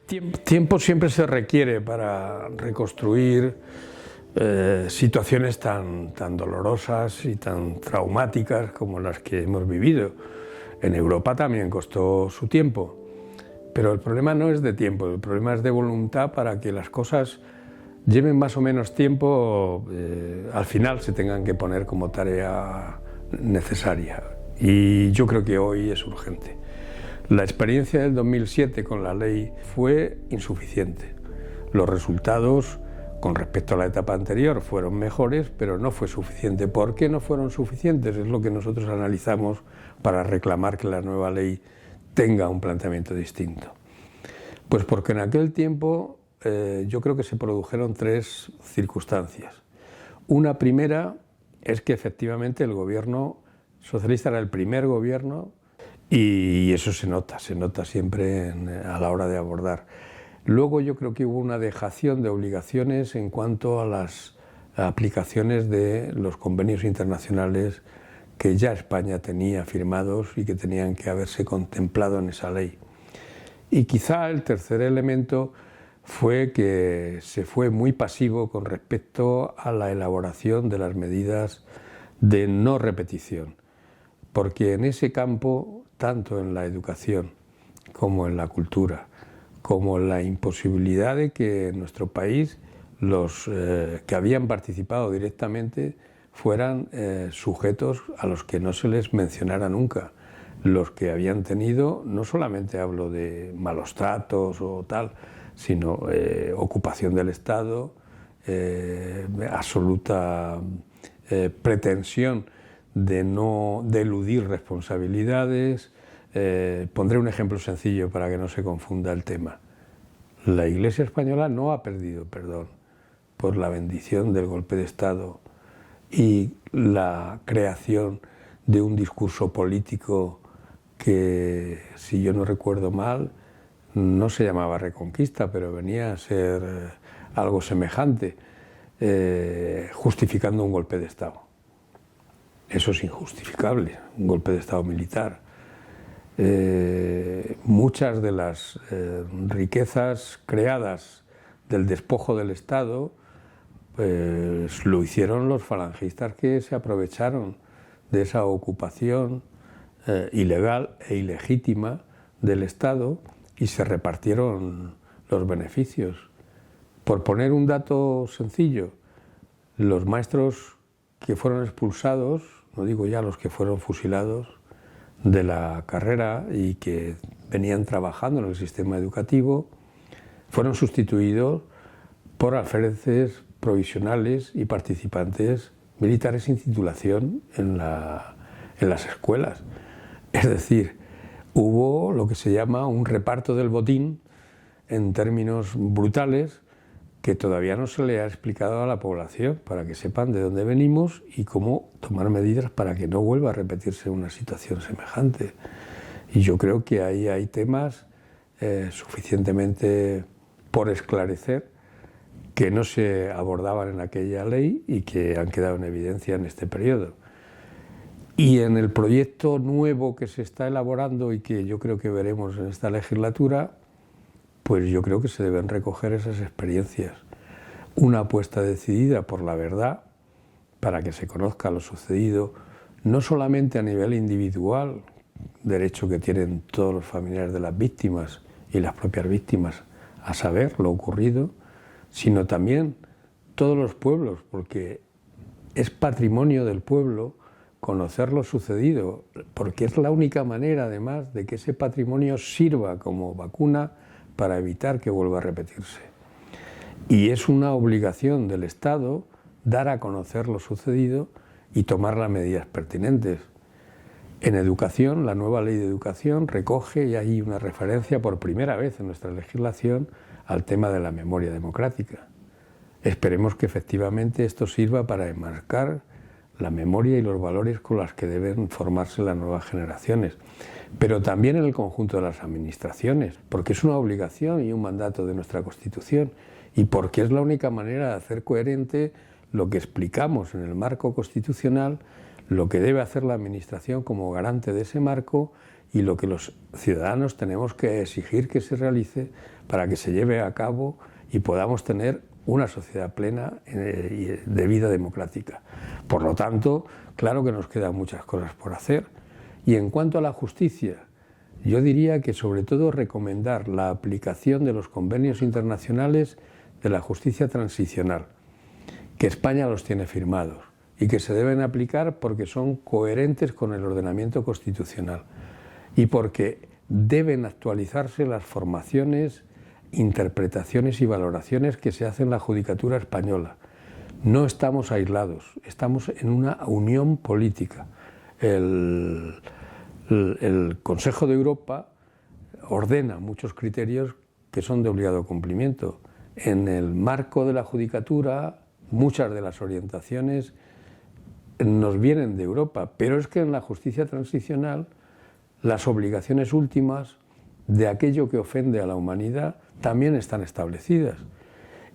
Tiempo siempre se requiere para reconstruir situaciones tan dolorosas y tan traumáticas como las que hemos vivido. En Europa también costó su tiempo, pero el problema no es de tiempo, el problema es de voluntad para que las cosas lleven más o menos tiempo, al final se tengan que poner como tarea necesaria. Y yo creo que hoy es urgente. La experiencia del 2007 con la ley fue insuficiente. Los resultados con respecto a la etapa anterior fueron mejores, pero no fue suficiente. ¿Por qué no fueron suficientes? Es lo que nosotros analizamos para reclamar que la nueva ley tenga un planteamiento distinto. Pues porque en aquel tiempo yo creo que se produjeron tres circunstancias. Una primera es que efectivamente el gobierno socialista era el primer gobierno y eso se nota siempre a la hora de abordar. Luego yo creo que hubo una dejación de obligaciones en cuanto a las aplicaciones de los convenios internacionales que ya España tenía firmados y que tenían que haberse contemplado en esa ley. Y quizá el tercer elemento fue que se fue muy pasivo con respecto a la elaboración de las medidas de no repetición, porque en ese campo, tanto en la educación como en la cultura, como la imposibilidad de que en nuestro país los que habían participado directamente fueran sujetos a los que no se les mencionara nunca. Los que habían tenido, no solamente hablo de malos tratos o tal, sino ocupación del Estado, absoluta pretensión de eludir responsabilidades. Pondré un ejemplo sencillo para que no se confunda el tema. La Iglesia española no ha perdido perdón por la bendición del golpe de Estado y la creación de un discurso político que, si yo no recuerdo mal, no se llamaba Reconquista, pero venía a ser algo semejante, justificando un golpe de Estado. Eso es injustificable, un golpe de Estado militar. Muchas de las riquezas creadas del despojo del Estado pues lo hicieron los falangistas que se aprovecharon de esa ocupación ilegal e ilegítima del Estado y se repartieron los beneficios. Por poner un dato sencillo, los maestros que fueron expulsados, no digo ya los que fueron fusilados, de la carrera y que venían trabajando en el sistema educativo, fueron sustituidos por alféreces provisionales y participantes militares sin titulación en las escuelas. Es decir, hubo lo que se llama un reparto del botín en términos brutales que todavía no se le ha explicado a la población para que sepan de dónde venimos y cómo tomar medidas para que no vuelva a repetirse una situación semejante. Y yo creo que ahí hay temas suficientemente por esclarecer que no se abordaban en aquella ley y que han quedado en evidencia en este periodo. Y en el proyecto nuevo que se está elaborando y que yo creo que veremos en esta legislatura, pues yo creo que se deben recoger esas experiencias. Una apuesta decidida por la verdad, para que se conozca lo sucedido, no solamente a nivel individual, derecho que tienen todos los familiares de las víctimas y las propias víctimas a saber lo ocurrido, sino también todos los pueblos, porque es patrimonio del pueblo conocer lo sucedido, porque es la única manera, además, de que ese patrimonio sirva como vacuna para evitar que vuelva a repetirse. Y es una obligación del Estado dar a conocer lo sucedido y tomar las medidas pertinentes. En educación, la nueva ley de educación recoge, y hay una referencia por primera vez en nuestra legislación, al tema de la memoria democrática. Esperemos que efectivamente esto sirva para enmarcar la memoria y los valores con los que deben formarse las nuevas generaciones, pero también en el conjunto de las administraciones, porque es una obligación y un mandato de nuestra Constitución y porque es la única manera de hacer coherente lo que explicamos en el marco constitucional, lo que debe hacer la administración como garante de ese marco y lo que los ciudadanos tenemos que exigir que se realice para que se lleve a cabo y podamos tener una sociedad plena de vida democrática. Por lo tanto, claro que nos quedan muchas cosas por hacer. Y en cuanto a la justicia, yo diría que sobre todo recomendar la aplicación de los convenios internacionales de la justicia transicional, que España los tiene firmados y que se deben aplicar porque son coherentes con el ordenamiento constitucional y porque deben actualizarse las formaciones, interpretaciones y valoraciones que se hacen en la judicatura española. No estamos aislados, estamos en una unión política. El Consejo de Europa ordena muchos criterios que son de obligado cumplimiento. En el marco de la judicatura, muchas de las orientaciones nos vienen de Europa, pero es que en la justicia transicional las obligaciones últimas de aquello que ofende a la humanidad también están establecidas.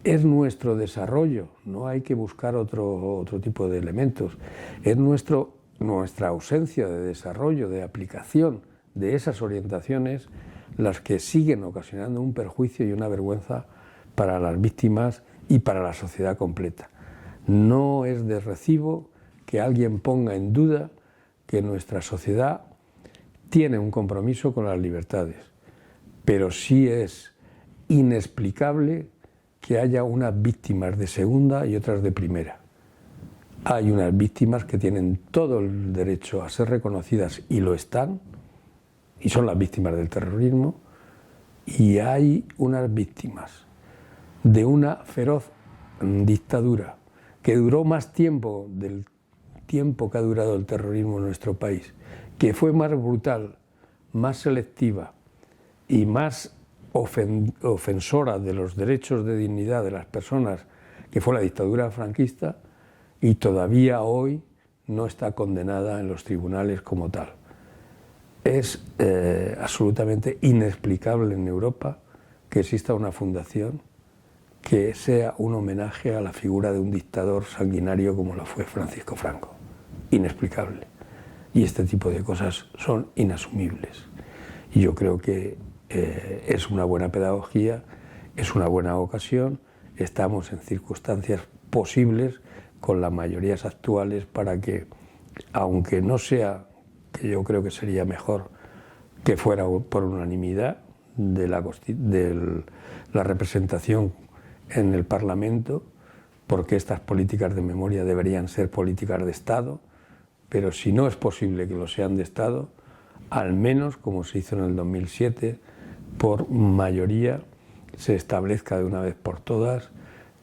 Es nuestro desarrollo, no hay que buscar otro tipo de elementos, es nuestra ausencia de desarrollo, de aplicación de esas orientaciones las que siguen ocasionando un perjuicio y una vergüenza para las víctimas y para la sociedad completa. No es de recibo que alguien ponga en duda que nuestra sociedad tiene un compromiso con las libertades, pero sí es inexplicable que haya unas víctimas de segunda y otras de primera. Hay unas víctimas que tienen todo el derecho a ser reconocidas y lo están, y son las víctimas del terrorismo, y hay unas víctimas de una feroz dictadura que duró más tiempo del tiempo que ha durado el terrorismo en nuestro país, que fue más brutal, más selectiva y más ofensora de los derechos de dignidad de las personas, que fue la dictadura franquista, y todavía hoy no está condenada en los tribunales como tal. Es absolutamente inexplicable en Europa que exista una fundación que sea un homenaje a la figura de un dictador sanguinario como lo fue Francisco Franco. Inexplicable. Y este tipo de cosas son inasumibles. Y yo creo que es una buena pedagogía, es una buena ocasión, estamos en circunstancias posibles con las mayorías actuales para que, aunque no sea, que yo creo que sería mejor que fuera por unanimidad de la representación en el Parlamento, porque estas políticas de memoria deberían ser políticas de Estado, pero si no es posible que lo sean de Estado, al menos, como se hizo en el 2007, por mayoría se establezca de una vez por todas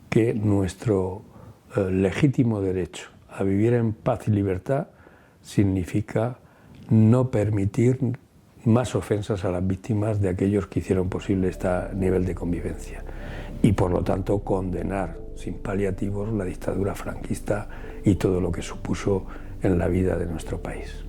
que nuestro legítimo derecho a vivir en paz y libertad significa no permitir más ofensas a las víctimas de aquellos que hicieron posible este nivel de convivencia y por lo tanto condenar sin paliativos la dictadura franquista y todo lo que supuso en la vida de nuestro país.